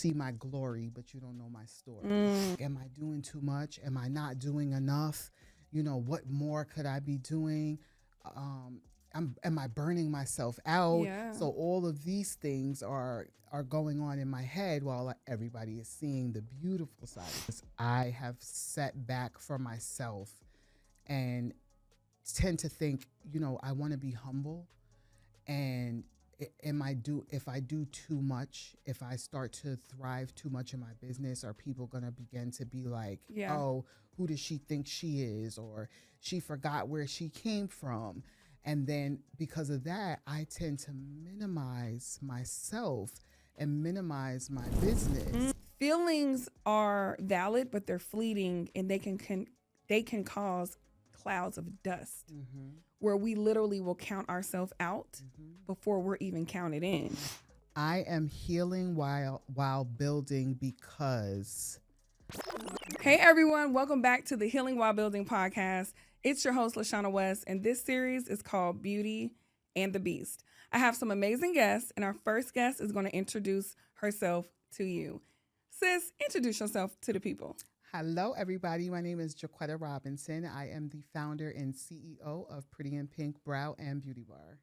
see my glory, but you don't know my story. Am I doing too much? Am I not doing enough? What more could I be doing? Am I burning myself out? Yeah. So all of these things are going on in my head while everybody is seeing the beautiful side. I have set back for myself and tend to think, I want to be humble. And if I do too much, if I start to thrive too much in my business, are people going to begin to be like, Yeah. oh, who does she think she is? Or she forgot where she came from. And then because of that, I tend to minimize myself and minimize my business. Feelings are valid, but they're fleeting, and they can cause clouds of dust where we literally will count ourselves out before we're even counted in. I am healing while building because. Hey everyone, welcome back to the Healing While Building podcast. It's your host, LaShana West, and this series is called Beauty and the Beast. I have some amazing guests, and our first guest is going to introduce herself to you. Sis, introduce yourself to the people. Hello, everybody. My name is JaQuitta Robinson. I am the founder and CEO of Pretty and Pink Brow and Beauty Bar.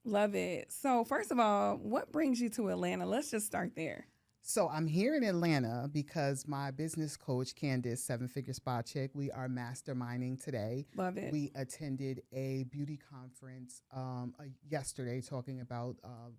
Love it. So first of all, what brings you to Atlanta? Let's just start there. So I'm here in Atlanta because my business coach, Candace, 7-Figure Spa Chick, we are masterminding today. Love it. We attended a beauty conference yesterday talking about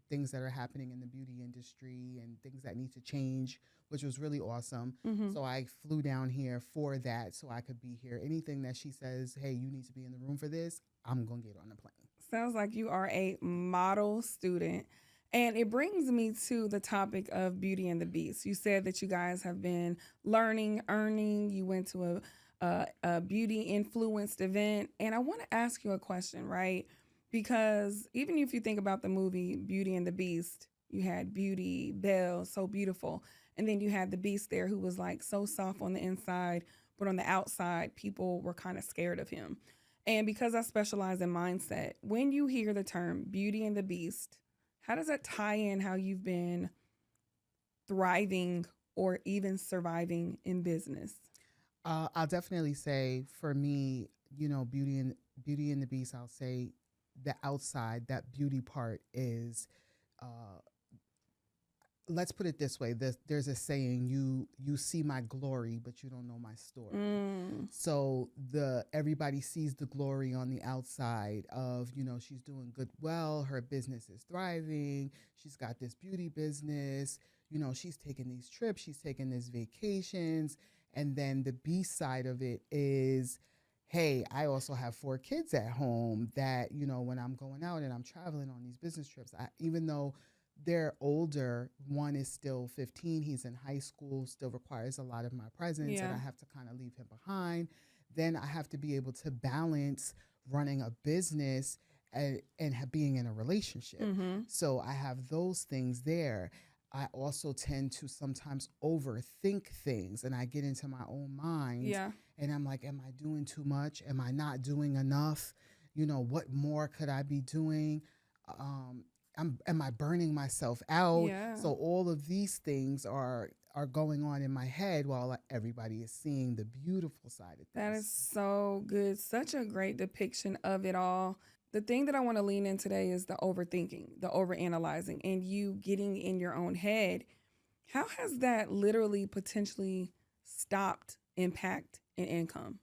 things that are happening in the beauty industry and things that need to change, which was really awesome. So I flew down here for that so I could be here. Anything that she says, hey, you need to be in the room for this, I'm going to get on the plane. Sounds like you are a model student. And it brings me to the topic of Beauty and the Beast. You said that you guys have been learning, earning. You went to a beauty influenced event. And I want to ask you a question, right? Because even if you think about the movie Beauty and the Beast, you had Beauty, Belle, so beautiful. And then you had the Beast there who was like so soft on the inside, but on the outside, people were kind of scared of him. And because I specialize in mindset, when you hear the term Beauty and the Beast, how does that tie in how you've been thriving or even surviving in business? I'll definitely say for me, Beauty and the Beast, I'll say the outside, that beauty part is, let's put it this way. There's a saying, you see my glory, but you don't know my story. So everybody sees the glory on the outside of, she's doing good. Well, her business is thriving. She's got this beauty business. She's taking these trips. She's taking these vacations. And then the B side of it is, hey, I also have 4 kids at home that, when I'm going out and I'm traveling on these business trips, even though they're older, one is still 15, he's in high school, still requires a lot of my presence, and I have to kind of leave him behind. Then I have to be able to balance running a business and being in a relationship. So I have those things there. I also tend to sometimes overthink things, and I get into my own mind. And I'm like, am I doing too much? Am I not doing enough? What more could I be doing? Am I burning myself out? So all of these things are going on in my head while everybody is seeing the beautiful side of things. That is so good. Such a great depiction of it all. The thing that I want to lean in today is the overthinking, the overanalyzing, and you getting in your own head. How has that literally potentially stopped impact and income?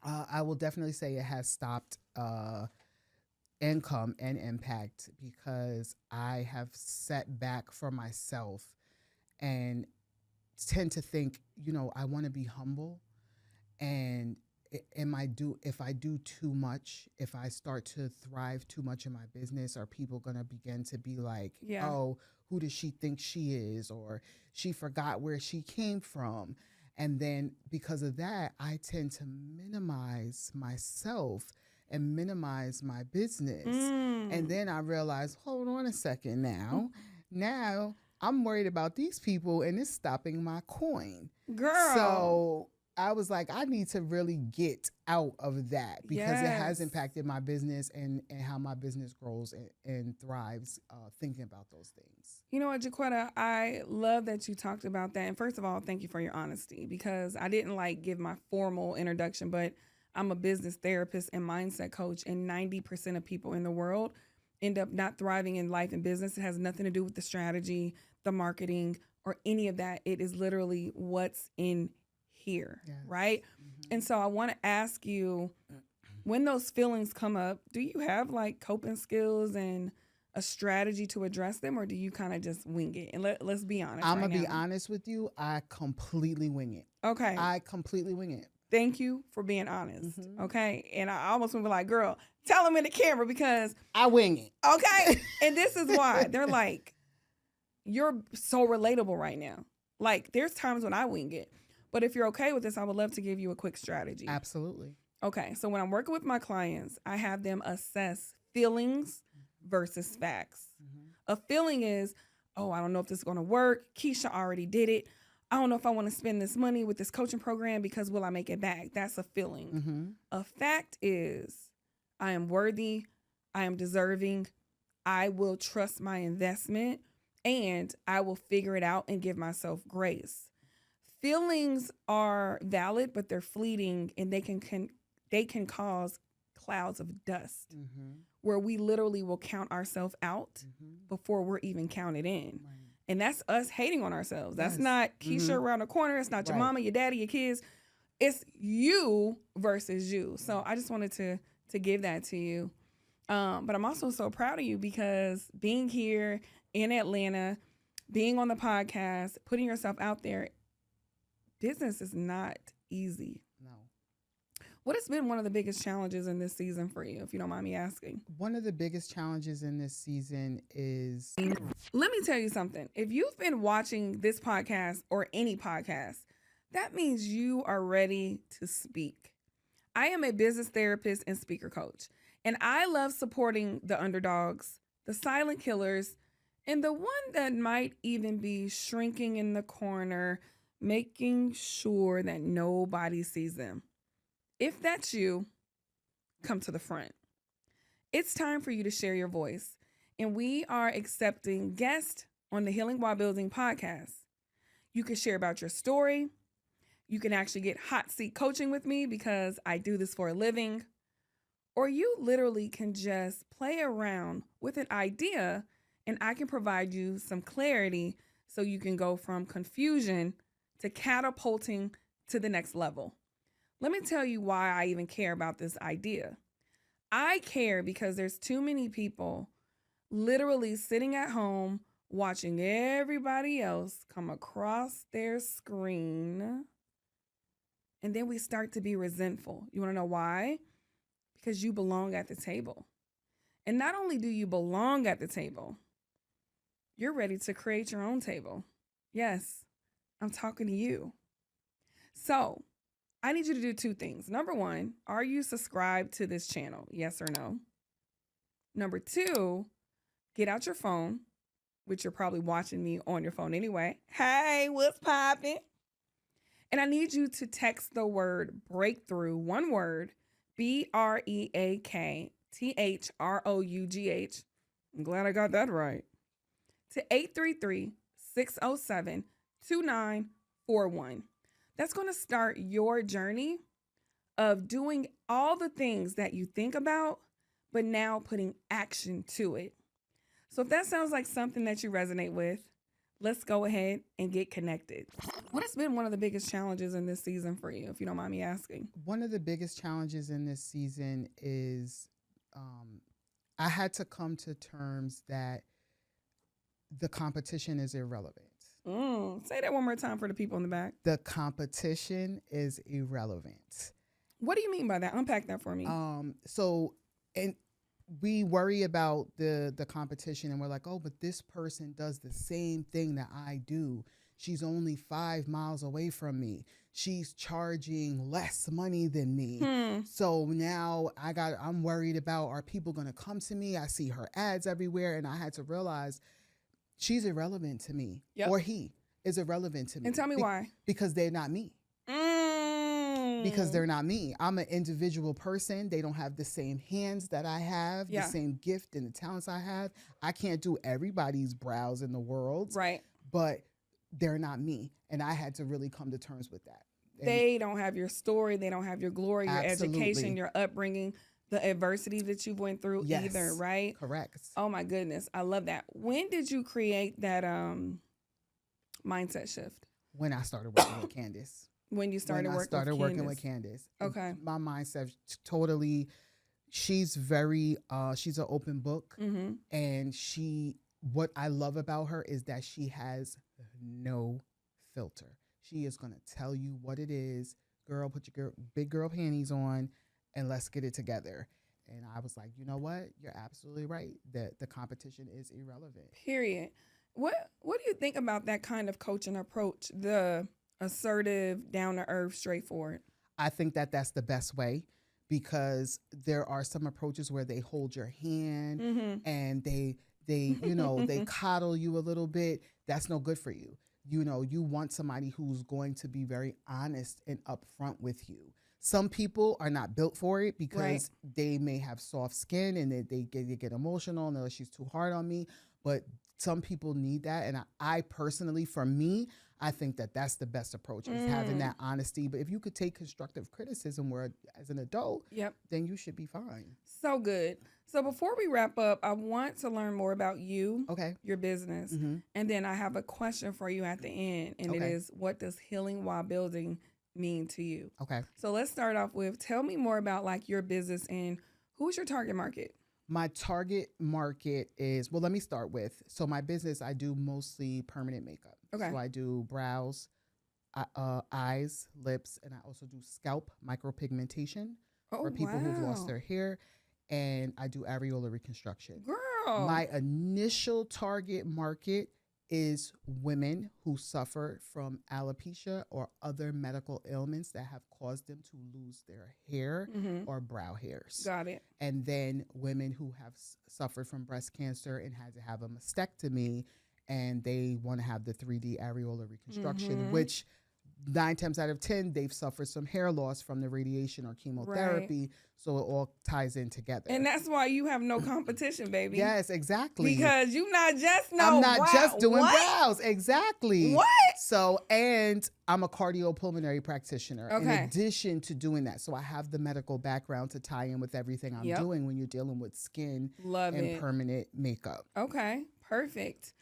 I will definitely say it has stopped income and impact because I have set back for myself and tend to think, I want to be humble. And if I do too much, if I start to thrive too much in my business, are people going to begin to be like, oh, who does she think she is? Or she forgot where she came from. And then because of that, I tend to minimize myself and minimize my business. And then I realized, hold on a second now I'm worried about these people and it's stopping my coin. Girl. So I was like, I need to really get out of that because it has Yes. impacted my business and how my business grows and thrives thinking about those things. You know what, JaQuitta, I love that you talked about that. And first of all, thank you for your honesty because I didn't like give my formal introduction, but I'm a business therapist and mindset coach, and 90% of people in the world end up not thriving in life and business. It has nothing to do with the strategy, the marketing, or any of that. It is literally what's in here, Yes. right? And so I want to ask you, when those feelings come up, do you have like coping skills and a strategy to address them, or do you kind of just wing it? And let's be honest. I'm right going to be now. honest with you. I completely wing it. Okay. I completely wing it. Thank you for being honest. Okay. And I almost want to be like, girl, tell them in the camera because I wing it. okay. And this is why they're like, you're so relatable right now. Like there's times when I wing it, but if you're okay with this, I would love to give you a quick strategy. Absolutely. Okay. So when I'm working with my clients, I have them assess feelings versus facts. A feeling is, oh, I don't know if this is going to work. Keisha already did it. I don't know if I want to spend this money with this coaching program because will I make it back? That's a feeling. A fact is, I am worthy. I am deserving. I will trust my investment and I will figure it out and give myself grace. Feelings are valid, but they're fleeting and they can cause clouds of dust where we literally will count ourselves out before we're even counted in. Right. And that's us hating on ourselves. That's Yes. not Keisha around the corner. It's not your Right. mama, your daddy, your kids. It's you versus you. So I just wanted to give that to you. But I'm also so proud of you because being here in Atlanta, being on the podcast, putting yourself out there, business is not easy. No. What has been one of the biggest challenges in this season for you, if you don't mind me asking? One of the biggest challenges in this season is Let me tell you something. If you've been watching this podcast or any podcast, that means you are ready to speak. I am a business therapist and speaker coach, and I love supporting the underdogs, the silent killers, and the one that might even be shrinking in the corner, making sure that nobody sees them. If that's you, come to the front. It's time for you to share your voice, and we are accepting guests on the Healing While Building podcast. You can share about your story. You can actually get hot seat coaching with me because I do this for a living. Or you literally can just play around with an idea and I can provide you some clarity so you can go from confusion to catapulting to the next level. Let me tell you why I even care about this idea. I care because there's too many people literally sitting at home watching everybody else come across their screen. And then we start to be resentful. You want to know why? Because you belong at the table. And not only do you belong at the table, you're ready to create your own table. Yes, I'm talking to you. So I need you to do two things. Number one, are you subscribed to this channel? Yes or no? Number two, get out your phone, which you're probably watching me on your phone anyway. Hey, what's poppin'? And I need you to text the word breakthrough, one word, BREAKTHROUGH. I'm glad I got that right. To 833-607-2941. That's going to start your journey of doing all the things that you think about, but now putting action to it. So if that sounds like something that you resonate with, let's go ahead and get connected. What has been one of the biggest challenges in this season for you, if you don't mind me asking? one of the biggest challenges in this season is I had to come to terms that the competition is irrelevant. Say that one more time for the people in the back. The competition is irrelevant. What do you mean by that? Unpack that for me. And we worry about the competition and we're like, oh, but this person does the same thing that I do. She's only 5 miles away from me. She's charging less money than me. So now I'm worried about, are people going to come to me? I see her ads everywhere. And I had to realize she's irrelevant to me. Yep. Or he is irrelevant to me. And tell me why. Because they're not me. because they're not me. I'm an individual person. They don't have the same hands that I have, the same gift and the talents I have. I can't do everybody's brows in the world, Right. but they're not me. And I had to really come to terms with that. And they don't have your story. They don't have your glory, your education, your upbringing, the adversity that you went through either, right? Correct. Oh my goodness. I love that. When did you create that mindset shift? When I started working with Candace. When you started working with Candace. Okay. My mindset totally, she's very, she's an open book. Mm-hmm. And what I love about her is that she has no filter. She is going to tell you what it is. Girl, put your big girl panties on and let's get it together. And I was like, you know what? You're absolutely right. That the competition is irrelevant. Period. What do you think about that kind of coaching approach? The assertive, down to earth, straightforward. I think that that's the best way, because there are some approaches where they hold your hand and they they coddle you a little bit. That's no good for you. You want somebody who's going to be very honest and upfront with you. Some people are not built for it because they may have soft skin and they get emotional and they're like, she's too hard on me. But some people need that. And I personally, for me, I think that that's the best approach, is having that honesty. But if you could take constructive criticism as an adult, then you should be fine. So good. So before we wrap up, I want to learn more about you, your business, and then I have a question for you at the end, and it is, what does healing while building mean to you? Okay. So let's start off with, tell me more about like your business and who's your target market? My target market is, well, let me start with, so my business, I do mostly permanent makeup. Okay. So I do brows, eyes, lips, and I also do scalp micropigmentation for people who've lost their hair. And I do areola reconstruction. Girl. My initial target market is women who suffer from alopecia or other medical ailments that have caused them to lose their hair or brow hairs. Got it. And then women who have suffered from breast cancer and had to have a mastectomy, and they want to have the 3D areola reconstruction, which 9 times out of 10, they've suffered some hair loss from the radiation or chemotherapy. Right. So it all ties in together. And that's why you have no competition, baby. Yes, exactly. Because you not just I'm not just doing brows. Exactly. What? So, and I'm a cardiopulmonary practitioner in Okay. addition to doing that. So I have the medical background to tie in with everything I'm doing when you're dealing with skin and permanent makeup. Okay, perfect.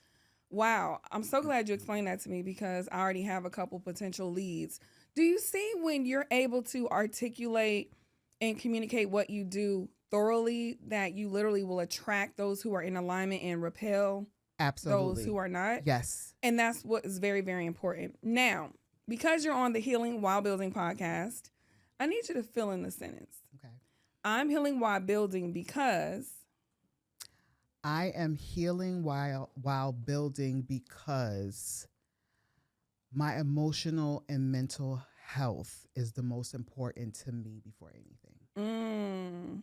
Wow, I'm so glad you explained that to me, because I already have a couple potential leads. Do you see when you're able to articulate and communicate what you do thoroughly, that you literally will attract those who are in alignment and repel those who are not? Yes. And that's what is very, very important. Now, because you're on the Healing While Building podcast, I need you to fill in the sentence. Okay. I'm healing while building because... I am healing while building because my emotional and mental health is the most important to me before anything.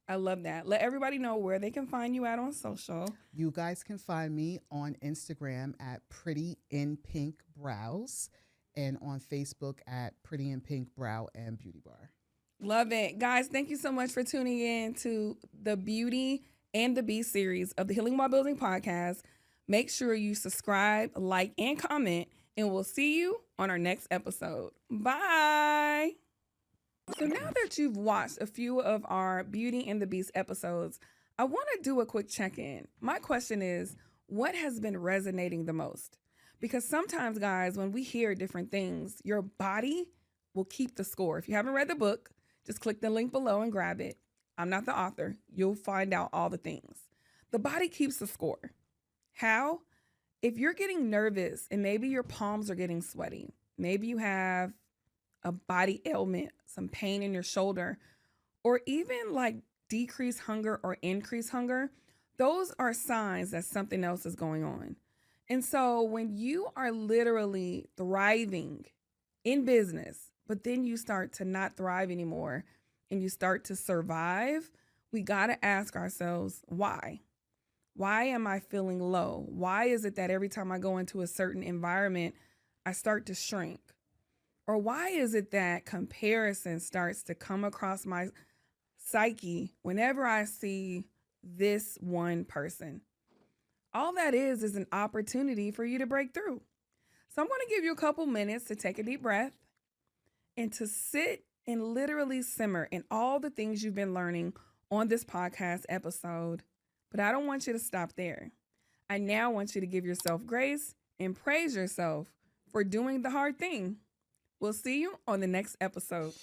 I love that. Let everybody know where they can find you at on social. You guys can find me on Instagram at Pretty in Pink Brows and on Facebook at Pretty in Pink Brow and Beauty Bar. Love it. Guys, thank you so much for tuning in to the Beauty and the Beast series of the Healing While Building podcast. Make sure you subscribe, like, and comment, and we'll see you on our next episode. Bye. So now that you've watched a few of our Beauty and the Beast episodes, I want to do a quick check-in. My question is, what has been resonating the most? Because sometimes, guys, when we hear different things, your body will keep the score. If you haven't read the book, just click the link below and grab it. I'm not the author. You'll find out all the things. The body keeps the score. How? If you're getting nervous and maybe your palms are getting sweaty, maybe you have a body ailment, some pain in your shoulder, or even like decreased hunger or increased hunger, those are signs that something else is going on. And so when you are literally thriving in business, but then you start to not thrive anymore, and you start to survive, we got to ask ourselves, why? Why am I feeling low? Why is it that every time I go into a certain environment, I start to shrink? Or why is it that comparison starts to come across my psyche whenever I see this one person? All that is an opportunity for you to break through. So I'm going to give you a couple minutes to take a deep breath and to sit and literally simmer in all the things you've been learning on this podcast episode. But I don't want you to stop there. I now want you to give yourself grace and praise yourself for doing the hard thing. We'll see you on the next episode.